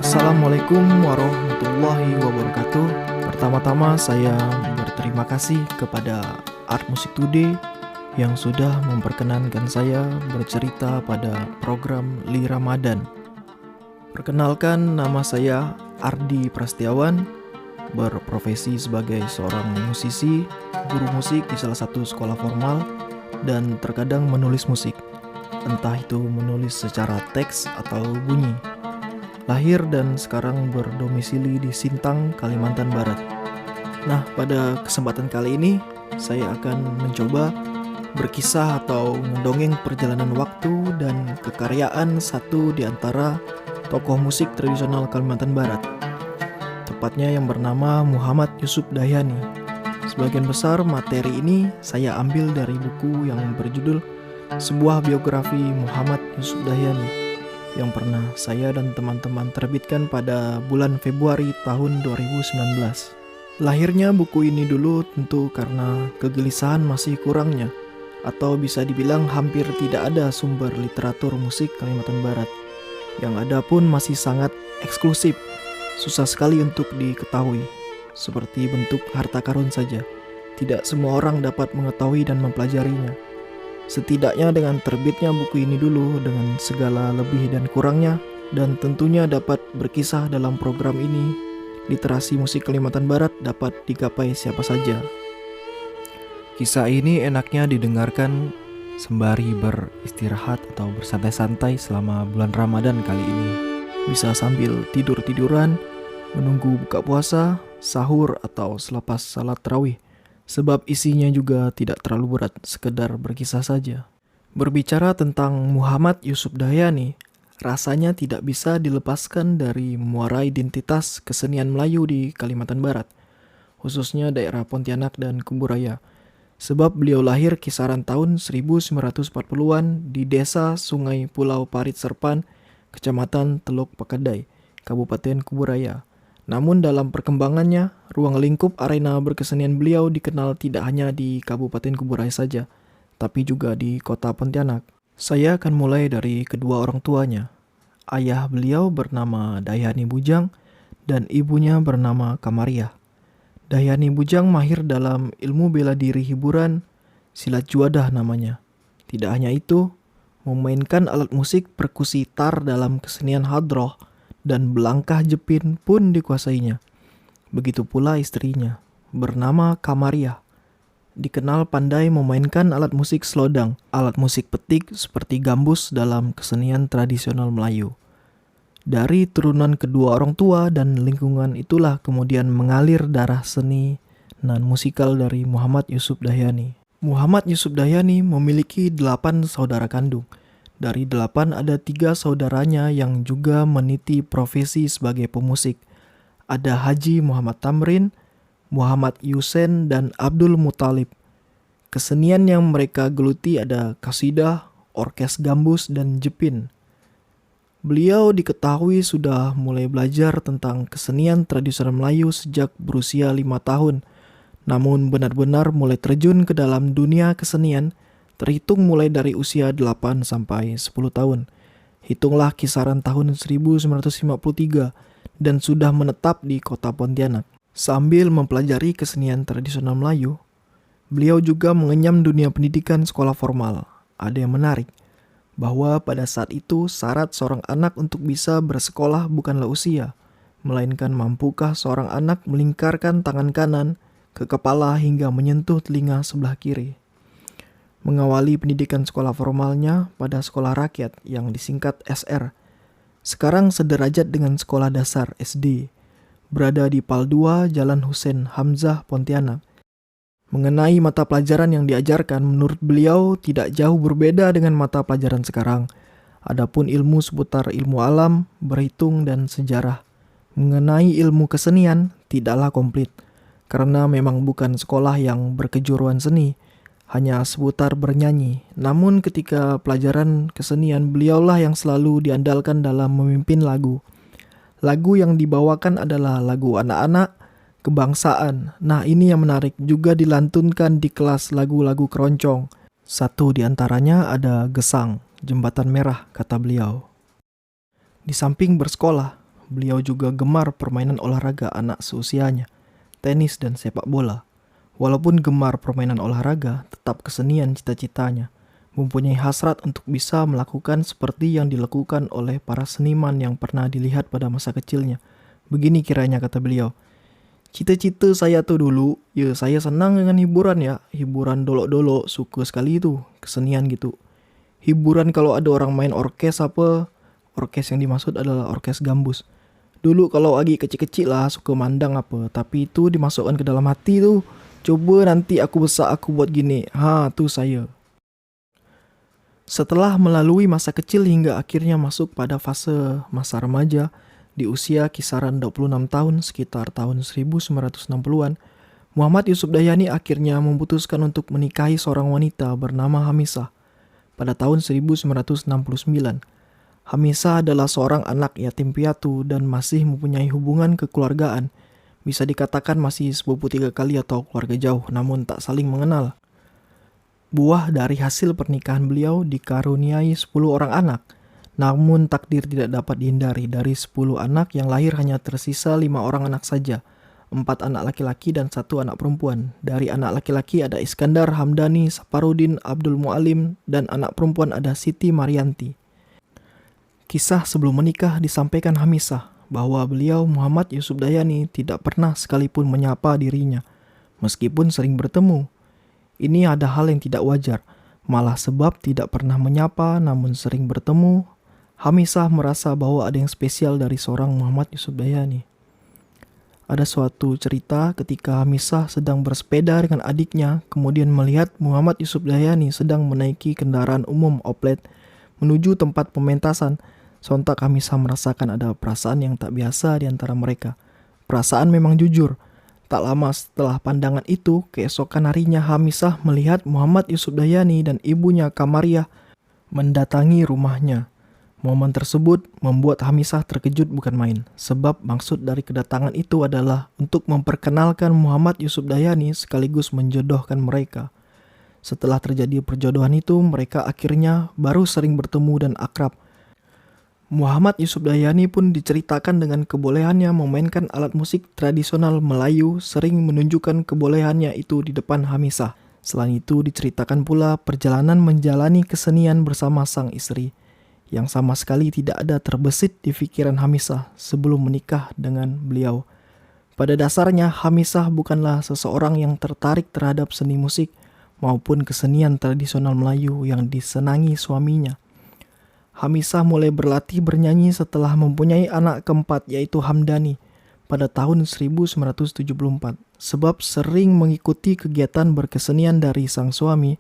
Assalamualaikum warahmatullahi wabarakatuh. Pertama-tama saya berterima kasih kepada Art Music Today yang sudah memperkenankan saya bercerita pada program Li Ramadan. Perkenalkan, nama saya Ardi Prastiawan, berprofesi sebagai seorang musisi, guru musik di salah satu sekolah formal, dan terkadang menulis musik, entah itu menulis secara teks atau bunyi. Lahir dan sekarang berdomisili di Sintang, Kalimantan Barat. Nah, pada kesempatan kali ini saya akan mencoba berkisah atau mendongeng perjalanan waktu dan kekaryaan satu di antara tokoh musik tradisional Kalimantan Barat, tepatnya yang bernama Muhammad Yusuf Dahyani. Sebagian besar materi ini saya ambil dari buku yang berjudul Sebuah Biografi Muhammad Yusuf Dahyani yang pernah saya dan teman-teman terbitkan pada bulan Februari tahun 2019. Lahirnya buku ini dulu tentu karena kegelisahan masih kurangnya, atau bisa dibilang hampir tidak ada sumber literatur musik Kalimantan Barat. Yang ada pun masih sangat eksklusif, susah sekali untuk diketahui, seperti bentuk harta karun saja. Tidak semua orang dapat mengetahui dan mempelajarinya. Setidaknya dengan terbitnya buku ini dulu dengan segala lebih dan kurangnya, dan tentunya dapat berkisah dalam program ini, literasi musik Kalimantan Barat dapat digapai siapa saja. Kisah ini enaknya didengarkan sembari beristirahat atau bersantai-santai selama bulan Ramadan kali ini. Bisa sambil tidur-tiduran, menunggu buka puasa, sahur, atau selepas salat tarawih. Sebab isinya juga tidak terlalu berat, sekedar berkisah saja. Berbicara tentang Muhammad Yusuf Dahyani, rasanya tidak bisa dilepaskan dari muara identitas kesenian Melayu di Kalimantan Barat, khususnya daerah Pontianak dan Kuburaya. Sebab beliau lahir kisaran tahun 1940-an di desa Sungai Pulau Parit Serpan, Kecamatan Teluk Pakadai, Kabupaten Kuburaya. Namun dalam perkembangannya, ruang lingkup arena berkesenian beliau dikenal tidak hanya di Kabupaten Kuburaya saja, tapi juga di kota Pontianak. Saya akan mulai dari kedua orang tuanya. Ayah beliau bernama Dahyani Bujang dan ibunya bernama Kamariah. Dahyani Bujang mahir dalam ilmu bela diri hiburan, silat juadah namanya. Tidak hanya itu, memainkan alat musik perkusi tar dalam kesenian hadroh, dan belangkah jepin pun dikuasainya. Begitu pula istrinya, bernama Kamariah. Dikenal pandai memainkan alat musik slodang, alat musik petik seperti gambus dalam kesenian tradisional Melayu. Dari turunan kedua orang tua dan lingkungan itulah kemudian mengalir darah seni dan musikal dari Muhammad Yusuf Dahyani. Muhammad Yusuf Dahyani memiliki 8 saudara kandung. Dari 8 ada 3 saudaranya yang juga meniti profesi sebagai pemusik. Ada Haji Muhammad Tamrin, Muhammad Yusen, dan Abdul Muthalib. Kesenian yang mereka geluti ada kasidah, orkes gambus, dan jepin. Beliau diketahui sudah mulai belajar tentang kesenian tradisional Melayu sejak berusia 5 tahun. Namun benar-benar mulai terjun ke dalam dunia kesenian terhitung mulai dari usia 8 sampai 10 tahun. Hitunglah kisaran tahun 1953 dan sudah menetap di kota Pontianak. Sambil mempelajari kesenian tradisional Melayu, beliau juga mengenyam dunia pendidikan sekolah formal. Ada yang menarik, bahwa pada saat itu syarat seorang anak untuk bisa bersekolah bukanlah usia, melainkan mampukah seorang anak melingkarkan tangan kanan ke kepala hingga menyentuh telinga sebelah kiri. Mengawali pendidikan sekolah formalnya pada sekolah rakyat yang disingkat SR, sekarang sederajat dengan sekolah dasar SD, berada di Pal 2 Jalan Husein Hamzah, Pontianak. Mengenai mata pelajaran yang diajarkan, menurut beliau tidak jauh berbeda dengan mata pelajaran sekarang. Adapun ilmu seputar ilmu alam, berhitung, dan sejarah. Mengenai ilmu kesenian, tidaklah komplit, karena memang bukan sekolah yang berkejuruan seni, hanya seputar bernyanyi. Namun ketika pelajaran kesenian, beliaulah yang selalu diandalkan dalam memimpin lagu. Lagu yang dibawakan adalah lagu anak-anak, kebangsaan. Nah, ini yang menarik, juga dilantunkan di kelas lagu-lagu keroncong. Satu di antaranya ada Gesang, Jembatan Merah, kata beliau. Di samping bersekolah, beliau juga gemar permainan olahraga anak seusianya, tenis dan sepak bola. Walaupun gemar permainan olahraga, tetap kesenian cita-citanya. Mempunyai hasrat untuk bisa melakukan seperti yang dilakukan oleh para seniman yang pernah dilihat pada masa kecilnya. Begini kiranya kata beliau, cita-cita saya tuh dulu, ya saya senang dengan hiburan ya, hiburan dolok-dolok, suka sekali itu, kesenian gitu. Hiburan kalau ada orang main orkes apa, orkes yang dimaksud adalah orkes gambus. Dulu kalau lagi kecil-kecil lah suka mandang apa, tapi itu dimasukkan ke dalam hati tuh. Coba nanti aku besar aku buat gini, tuh saya. Setelah melalui masa kecil hingga akhirnya masuk pada fase masa remaja, di usia kisaran 26 tahun sekitar tahun 1960-an, Muhammad Yusuf Dayani akhirnya memutuskan untuk menikahi seorang wanita bernama Hamisah. Pada tahun 1969, Hamisah adalah seorang anak yatim piatu dan masih mempunyai hubungan kekeluargaan. Bisa dikatakan masih sepupu 3 kali atau keluarga jauh, namun tak saling mengenal. Buah dari hasil pernikahan beliau dikaruniai 10 orang anak. Namun takdir tidak dapat dihindari, dari 10 anak yang lahir hanya tersisa 5 orang anak saja. 4 anak laki-laki dan 1 anak perempuan. Dari anak laki-laki ada Iskandar, Hamdani, Saparudin, Abdul Mualim, dan anak perempuan ada Siti Marianti. Kisah sebelum menikah disampaikan Hamisah bahwa beliau Muhammad Yusuf Dayani tidak pernah sekalipun menyapa dirinya, meskipun sering bertemu. Ini ada hal yang tidak wajar, malah sebab tidak pernah menyapa namun sering bertemu, Hamisah merasa bahwa ada yang spesial dari seorang Muhammad Yusuf Dayani. Ada suatu cerita ketika Hamisah sedang bersepeda dengan adiknya, kemudian melihat Muhammad Yusuf Dayani sedang menaiki kendaraan umum oplet menuju tempat pementasan. Sontak Hamisah merasakan ada perasaan yang tak biasa di antara mereka. Perasaan memang jujur. Tak lama setelah pandangan itu, keesokan harinya Hamisah melihat Muhammad Yusuf Dayani dan ibunya Kamariah mendatangi rumahnya. Momen tersebut membuat Hamisah terkejut bukan main, sebab maksud dari kedatangan itu adalah untuk memperkenalkan Muhammad Yusuf Dayani sekaligus menjodohkan mereka. Setelah terjadi perjodohan itu, mereka akhirnya baru sering bertemu dan akrab. Muhammad Yusuf Dayani pun diceritakan dengan kebolehannya memainkan alat musik tradisional Melayu, sering menunjukkan kebolehannya itu di depan Hamisah. Selain itu diceritakan pula perjalanan menjalani kesenian bersama sang istri, yang sama sekali tidak ada terbesit di pikiran Hamisah sebelum menikah dengan beliau. Pada dasarnya Hamisah bukanlah seseorang yang tertarik terhadap seni musik maupun kesenian tradisional Melayu yang disenangi suaminya. Hamisah mulai berlatih bernyanyi setelah mempunyai anak keempat yaitu Hamdani pada tahun 1974. Sebab sering mengikuti kegiatan berkesenian dari sang suami,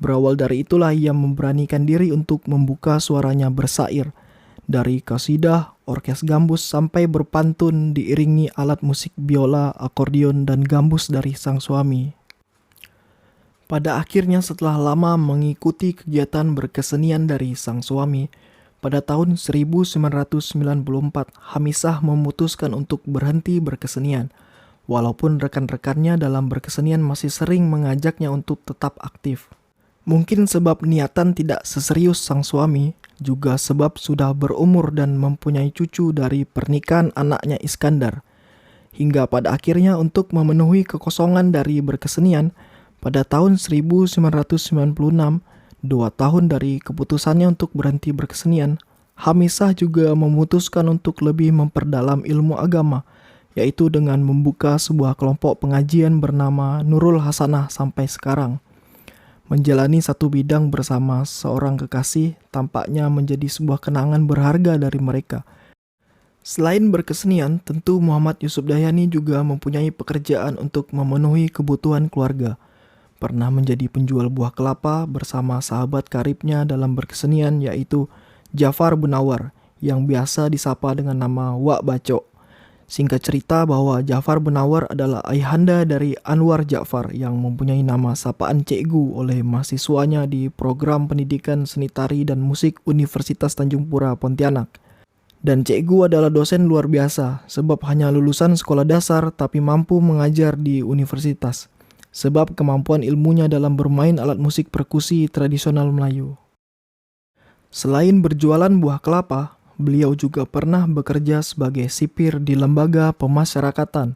berawal dari itulah ia memberanikan diri untuk membuka suaranya bersair. Dari kasidah, orkes gambus sampai berpantun diiringi alat musik biola, akordeon, dan gambus dari sang suami. Pada akhirnya setelah lama mengikuti kegiatan berkesenian dari sang suami, pada tahun 1994 Hamisah memutuskan untuk berhenti berkesenian. Walaupun rekan-rekannya dalam berkesenian masih sering mengajaknya untuk tetap aktif. Mungkin sebab niatan tidak seserius sang suami, juga sebab sudah berumur dan mempunyai cucu dari pernikahan anaknya Iskandar. Hingga pada akhirnya untuk memenuhi kekosongan dari berkesenian, pada tahun 1996, 2 tahun dari keputusannya untuk berhenti berkesenian, Hamisah juga memutuskan untuk lebih memperdalam ilmu agama, yaitu dengan membuka sebuah kelompok pengajian bernama Nurul Hasanah sampai sekarang. Menjalani satu bidang bersama seorang kekasih tampaknya menjadi sebuah kenangan berharga dari mereka. Selain berkesenian, tentu Muhammad Yusuf Dayani juga mempunyai pekerjaan untuk memenuhi kebutuhan keluarga. Pernah menjadi penjual buah kelapa bersama sahabat karibnya dalam berkesenian yaitu Jafar Benawar yang biasa disapa dengan nama Wak Bacok. Singkat cerita bahwa Jafar Benawar adalah ayahanda dari Anwar Ja'far yang mempunyai nama sapaan Cikgu oleh mahasiswanya di program pendidikan seni tari dan musik Universitas Tanjung Pura Pontianak. Dan Cikgu adalah dosen luar biasa sebab hanya lulusan sekolah dasar tapi mampu mengajar di universitas. Sebab kemampuan ilmunya dalam bermain alat musik perkusi tradisional Melayu. Selain berjualan buah kelapa, Beliau juga pernah bekerja sebagai sipir di lembaga pemasyarakatan,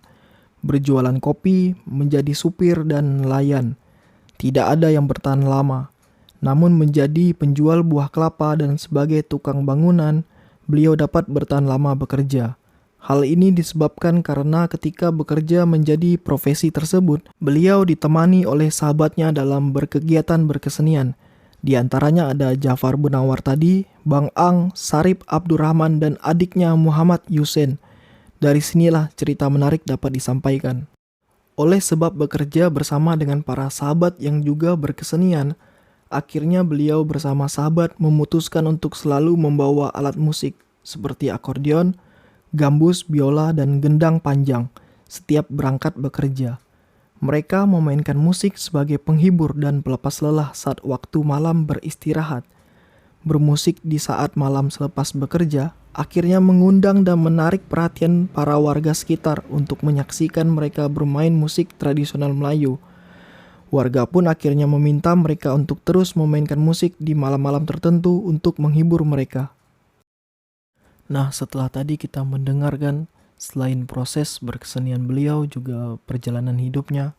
berjualan kopi, menjadi supir dan nelayan. Tidak ada yang bertahan lama. Namun menjadi penjual buah kelapa dan sebagai tukang bangunan, beliau dapat bertahan lama bekerja. Hal ini disebabkan karena ketika bekerja menjadi profesi tersebut, beliau ditemani oleh sahabatnya dalam berkegiatan berkesenian. Di antaranya ada Jafar Bunawar tadi, Bang Ang, Sarip Abdurrahman, dan adiknya Muhammad Yusen. Dari sinilah cerita menarik dapat disampaikan. Oleh sebab bekerja bersama dengan para sahabat yang juga berkesenian, akhirnya beliau bersama sahabat memutuskan untuk selalu membawa alat musik seperti akordeon, gambus, biola, dan gendang panjang setiap berangkat bekerja. Mereka memainkan musik sebagai penghibur dan pelepas lelah saat waktu malam beristirahat. Bermusik di saat malam selepas bekerja akhirnya mengundang dan menarik perhatian para warga sekitar untuk menyaksikan mereka bermain musik tradisional Melayu. Warga pun akhirnya meminta mereka untuk terus memainkan musik di malam-malam tertentu untuk menghibur mereka. Nah, setelah tadi kita mendengarkan selain proses berkesenian beliau juga perjalanan hidupnya.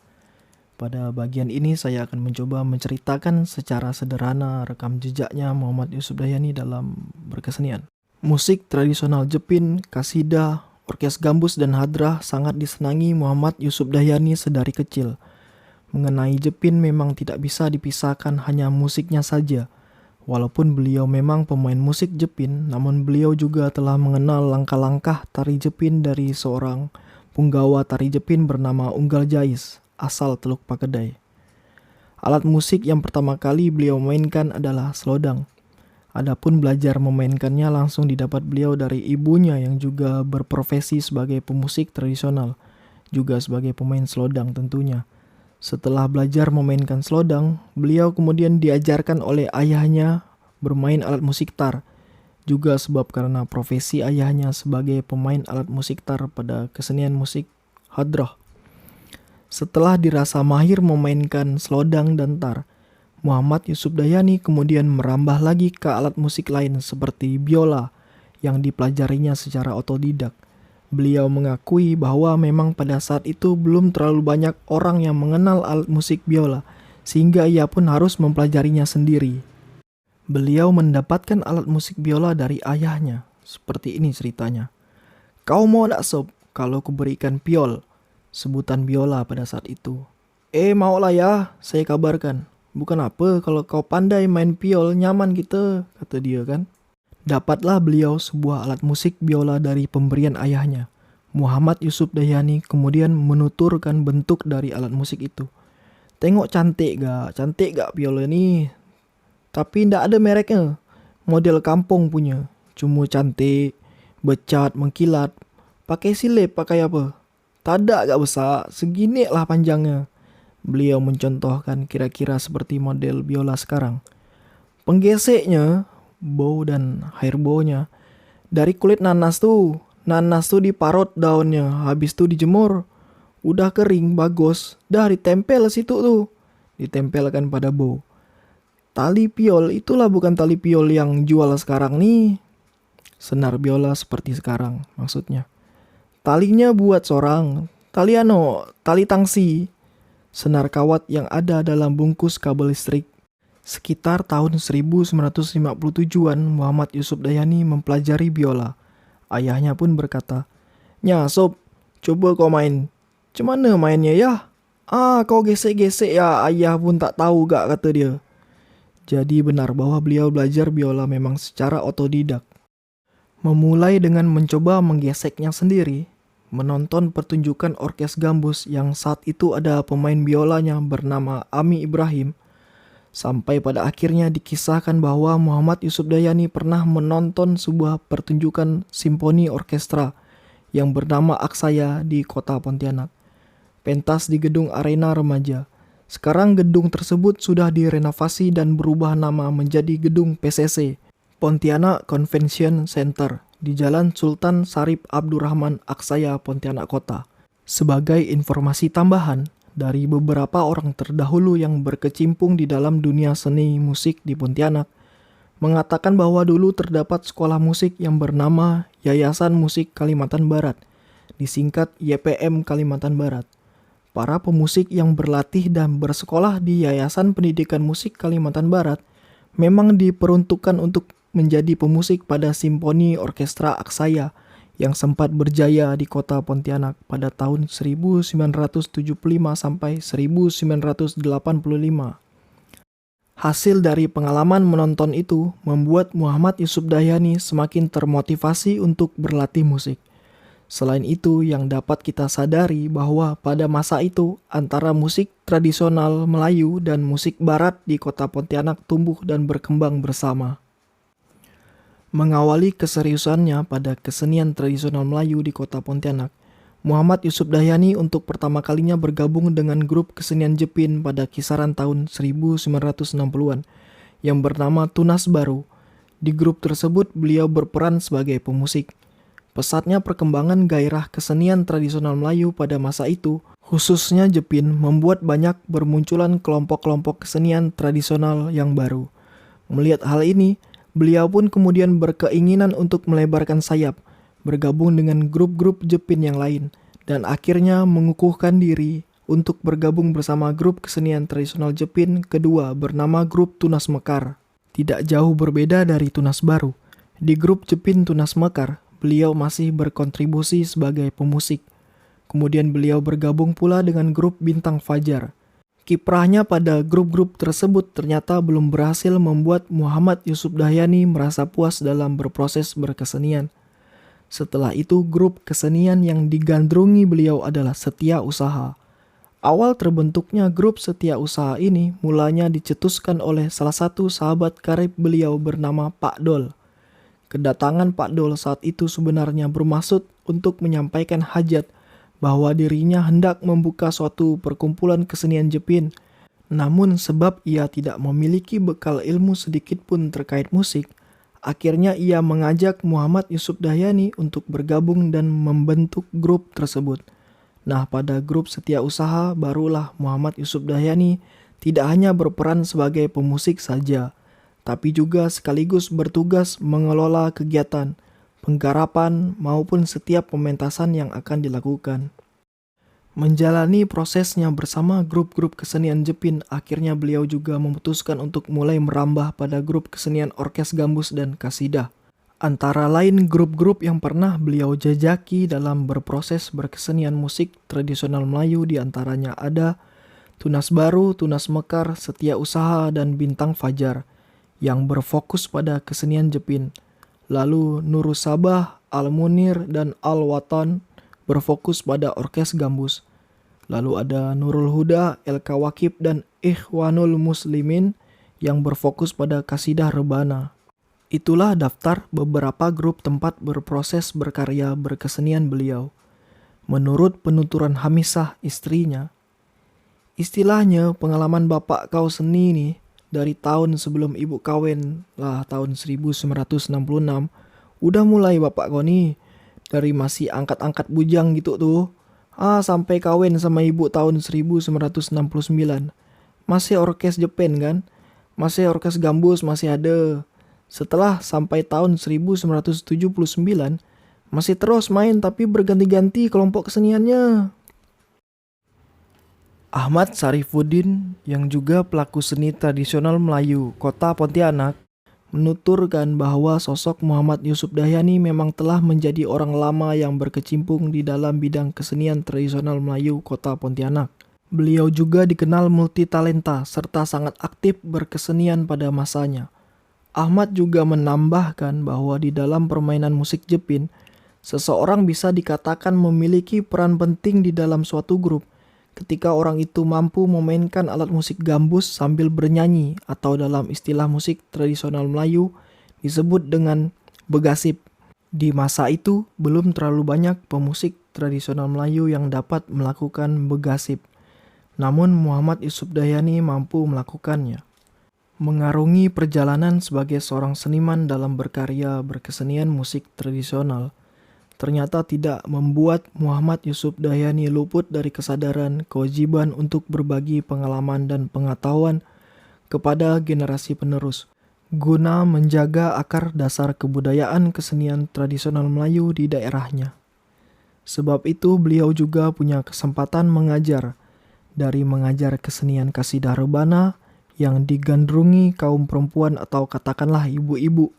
Pada bagian ini saya akan mencoba menceritakan secara sederhana rekam jejaknya Muhammad Yusuf Dahyani dalam berkesenian. Musik tradisional Jepin, kasidah, orkes gambus dan hadrah sangat disenangi Muhammad Yusuf Dahyani sedari kecil. Mengenai Jepin memang tidak bisa dipisahkan hanya musiknya saja. Walaupun beliau memang pemain musik Jepin, namun beliau juga telah mengenal langkah-langkah tari Jepin dari seorang punggawa tari Jepin bernama Unggal Jais, asal Teluk Pakedai. Alat musik yang pertama kali beliau mainkan adalah slodang. Adapun belajar memainkannya langsung didapat beliau dari ibunya yang juga berprofesi sebagai pemusik tradisional, juga sebagai pemain slodang tentunya. Setelah belajar memainkan slodang, beliau kemudian diajarkan oleh ayahnya bermain alat musik tar. Juga sebab karena profesi ayahnya sebagai pemain alat musik tar pada kesenian musik hadrah. Setelah dirasa mahir memainkan slodang dan tar, Muhammad Yusuf Dahyani kemudian merambah lagi ke alat musik lain seperti biola yang dipelajarinya secara otodidak. Beliau mengakui bahwa memang pada saat itu belum terlalu banyak orang yang mengenal alat musik biola, sehingga ia pun harus mempelajarinya sendiri. Beliau mendapatkan alat musik biola dari ayahnya. Seperti ini ceritanya. "Kau mau tak sob, kalau kuberikan piol?" Sebutan biola pada saat itu. Maulah ya, saya kabarkan. "Bukan apa, kalau kau pandai main piol, nyaman kita," kata dia kan. Dapatlah beliau sebuah alat musik biola dari pemberian ayahnya. Muhammad Yusuf Dahyani kemudian menuturkan bentuk dari alat musik itu. "Tengok cantik gak biola ni? Tapi ndak ada mereknya, model kampung punya. Cuma cantik, becat, mengkilat. Pakai silip, pakai apa? Tadak gak besar, segini lah panjangnya." Beliau mencontohkan kira-kira seperti model biola sekarang. Penggeseknya, bow dan hair bow-nya dari kulit nanas tuh diparut daunnya, habis tuh dijemur, udah kering bagus, dah ditempel situ tuh, ditempelkan pada bow. Tali piol itulah bukan tali piol yang jual sekarang nih, senar biola seperti sekarang maksudnya. Talinya buat sorang, tali tangsi, senar kawat yang ada dalam bungkus kabel listrik. Sekitar tahun 1957-an Muhammad Yusuf Dahyani mempelajari biola. Ayahnya pun berkata, "Nya sob, coba kau main." "Cemana mainnya ya?" Kau gesek-gesek ya, ayah pun tak tahu gak," kata dia. Jadi benar bahwa beliau belajar biola memang secara otodidak. Memulai dengan mencoba menggeseknya sendiri, menonton pertunjukan orkes gambus yang saat itu ada pemain biolanya bernama Ami Ibrahim, sampai pada akhirnya dikisahkan bahwa Muhammad Yusuf Dahyani pernah menonton sebuah pertunjukan simfoni orkestra yang bernama Aksaya di kota Pontianak. Pentas di gedung Arena Remaja. Sekarang gedung tersebut sudah direnovasi dan berubah nama menjadi gedung PCC, Pontianak Convention Center, di Jalan Sultan Sarip Abdurrahman, Aksaya, Pontianak Kota. Sebagai informasi tambahan, dari beberapa orang terdahulu yang berkecimpung di dalam dunia seni musik di Pontianak, mengatakan bahwa dulu terdapat sekolah musik yang bernama Yayasan Musik Kalimantan Barat, disingkat YPM Kalimantan Barat. Para pemusik yang berlatih dan bersekolah di Yayasan Pendidikan Musik Kalimantan Barat memang diperuntukkan untuk menjadi pemusik pada Simfoni Orkestra Aksaya yang sempat berjaya di kota Pontianak pada tahun 1975 sampai 1985. Hasil dari pengalaman menonton itu membuat Muhammad Yusuf Dahyani semakin termotivasi untuk berlatih musik. Selain itu, yang dapat kita sadari bahwa pada masa itu antara musik tradisional Melayu dan musik barat di kota Pontianak tumbuh dan berkembang bersama. Mengawali keseriusannya pada kesenian tradisional Melayu di kota Pontianak, Muhammad Yusuf Dahyani untuk pertama kalinya bergabung dengan grup kesenian Jepin pada kisaran tahun 1960-an yang bernama Tunas Baru. Di grup tersebut beliau berperan sebagai pemusik. Pesatnya perkembangan gairah kesenian tradisional Melayu pada masa itu, khususnya Jepin, membuat banyak bermunculan kelompok-kelompok kesenian tradisional yang baru. Melihat hal ini, beliau pun kemudian berkeinginan untuk melebarkan sayap, bergabung dengan grup-grup Jepin yang lain, dan akhirnya mengukuhkan diri untuk bergabung bersama grup kesenian tradisional Jepin kedua bernama grup Tunas Mekar. Tidak jauh berbeda dari Tunas Baru, di grup Jepin Tunas Mekar, beliau masih berkontribusi sebagai pemusik. Kemudian beliau bergabung pula dengan grup Bintang Fajar. Kiprahnya pada grup-grup tersebut ternyata belum berhasil membuat Muhammad Yusuf Dahyani merasa puas dalam berproses berkesenian. Setelah itu, grup kesenian yang digandrungi beliau adalah Setia Usaha. Awal terbentuknya grup Setia Usaha ini mulanya dicetuskan oleh salah satu sahabat karib beliau bernama Pak Dol. Kedatangan Pak Dol saat itu sebenarnya bermaksud untuk menyampaikan hajat bahwa dirinya hendak membuka suatu perkumpulan kesenian Jepin. Namun sebab ia tidak memiliki bekal ilmu sedikit pun terkait musik, akhirnya ia mengajak Muhammad Yusuf Dahyani untuk bergabung dan membentuk grup tersebut. Nah, pada grup Setia Usaha barulah Muhammad Yusuf Dahyani tidak hanya berperan sebagai pemusik saja, tapi juga sekaligus bertugas mengelola kegiatan, penggarapan maupun setiap pementasan yang akan dilakukan. Menjalani prosesnya bersama grup-grup kesenian Jepin, akhirnya beliau juga memutuskan untuk mulai merambah pada grup kesenian Orkes Gambus dan Kasidah. Antara lain grup-grup yang pernah beliau jajaki dalam berproses berkesenian musik tradisional Melayu diantaranya ada Tunas Baru, Tunas Mekar, Setia Usaha, dan Bintang Fajar yang berfokus pada kesenian Jepin. Lalu Nurus Sabah, Al-Munir, dan Al-Watan berfokus pada Orkes Gambus. Lalu ada Nurul Huda, El-Kawakib, dan Ikhwanul Muslimin yang berfokus pada Kasidah Rebana. Itulah daftar beberapa grup tempat berproses berkarya berkesenian beliau. Menurut penuturan Hamisah istrinya, istilahnya pengalaman bapak kau seni nih, dari tahun sebelum ibu kawin lah tahun 1966 udah mulai bapak kau nih dari masih angkat-angkat bujang gitu tuh sampai kawin sama ibu tahun 1969 masih orkes Jepin kan, masih orkes Gambus masih ada. Setelah sampai tahun 1979 masih terus main tapi berganti-ganti kelompok keseniannya. Ahmad Syarifuddin yang juga pelaku seni tradisional Melayu kota Pontianak menuturkan bahwa sosok Muhammad Yusuf Dahyani memang telah menjadi orang lama yang berkecimpung di dalam bidang kesenian tradisional Melayu kota Pontianak. Beliau juga dikenal multitalenta serta sangat aktif berkesenian pada masanya. Ahmad juga menambahkan bahwa di dalam permainan musik Jepin, seseorang bisa dikatakan memiliki peran penting di dalam suatu grup ketika orang itu mampu memainkan alat musik gambus sambil bernyanyi atau dalam istilah musik tradisional Melayu disebut dengan begasip. Di masa itu belum terlalu banyak pemusik tradisional Melayu yang dapat melakukan begasip. Namun Muhammad Yusuf Dahyani mampu melakukannya. Mengarungi perjalanan sebagai seorang seniman dalam berkarya berkesenian musik tradisional ternyata tidak membuat Muhammad Yusuf Dahyani luput dari kesadaran kewajiban untuk berbagi pengalaman dan pengetahuan kepada generasi penerus. guna menjaga akar dasar kebudayaan kesenian tradisional Melayu di daerahnya. Sebab itu beliau juga punya kesempatan mengajar, dari mengajar kesenian kasidah rebana yang digandrungi kaum perempuan atau katakanlah ibu-ibu,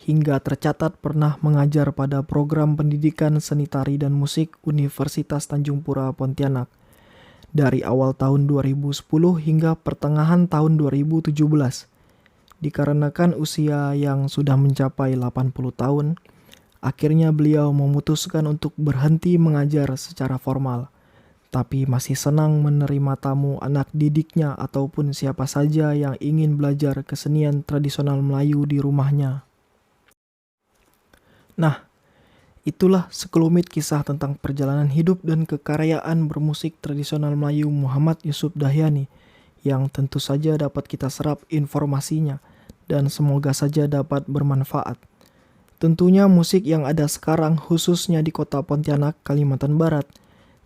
hingga tercatat pernah mengajar pada program pendidikan seni tari dan musik Universitas Tanjung Pura Pontianak dari awal tahun 2010 hingga pertengahan tahun 2017. Dikarenakan usia yang sudah mencapai 80 tahun, akhirnya beliau memutuskan untuk berhenti mengajar secara formal, tapi masih senang menerima tamu anak didiknya ataupun siapa saja yang ingin belajar kesenian tradisional Melayu di rumahnya. Nah, itulah sekelumit kisah tentang perjalanan hidup dan kekaryaan bermusik tradisional Melayu Muhammad Yusuf Dahyani, yang tentu saja dapat kita serap informasinya dan semoga saja dapat bermanfaat. Tentunya musik yang ada sekarang khususnya di kota Pontianak, Kalimantan Barat,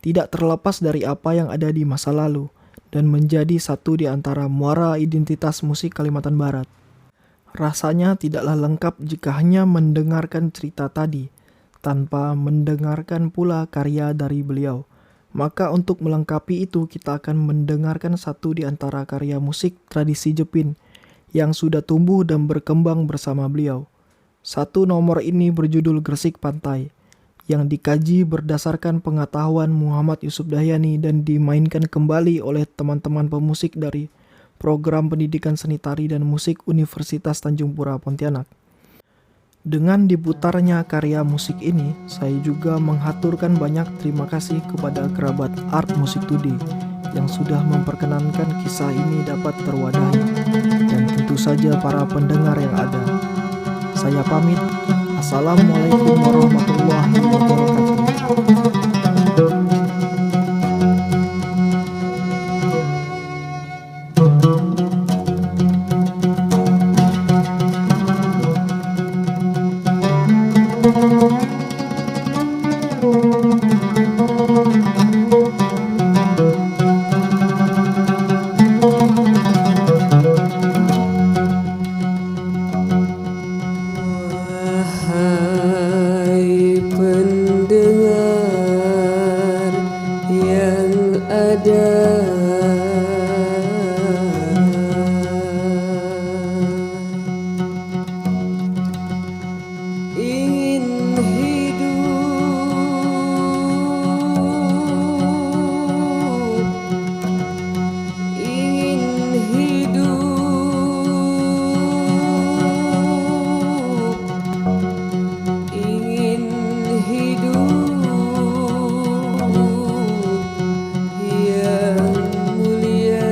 tidak terlepas dari apa yang ada di masa lalu dan menjadi satu di antara muara identitas musik Kalimantan Barat. Rasanya tidaklah lengkap jika hanya mendengarkan cerita tadi, tanpa mendengarkan pula karya dari beliau. Maka untuk melengkapi itu kita akan mendengarkan satu di antara karya musik tradisi Jepin yang sudah tumbuh dan berkembang bersama beliau. Satu nomor ini berjudul Gresik Pantai, yang dikaji berdasarkan pengetahuan Muhammad Yusuf Dahyani dan dimainkan kembali oleh teman-teman pemusik dari program pendidikan seni tari dan musik Universitas Tanjung Pura Pontianak. Dengan diputarnya karya musik ini, saya juga menghaturkan banyak terima kasih kepada kerabat Art Music Today yang sudah memperkenankan kisah ini dapat terwadahi, dan tentu saja para pendengar yang ada. Saya pamit. Assalamualaikum warahmatullahi wabarakatuh. Wahai pendengar yang ada, ingin hidup yang mulia.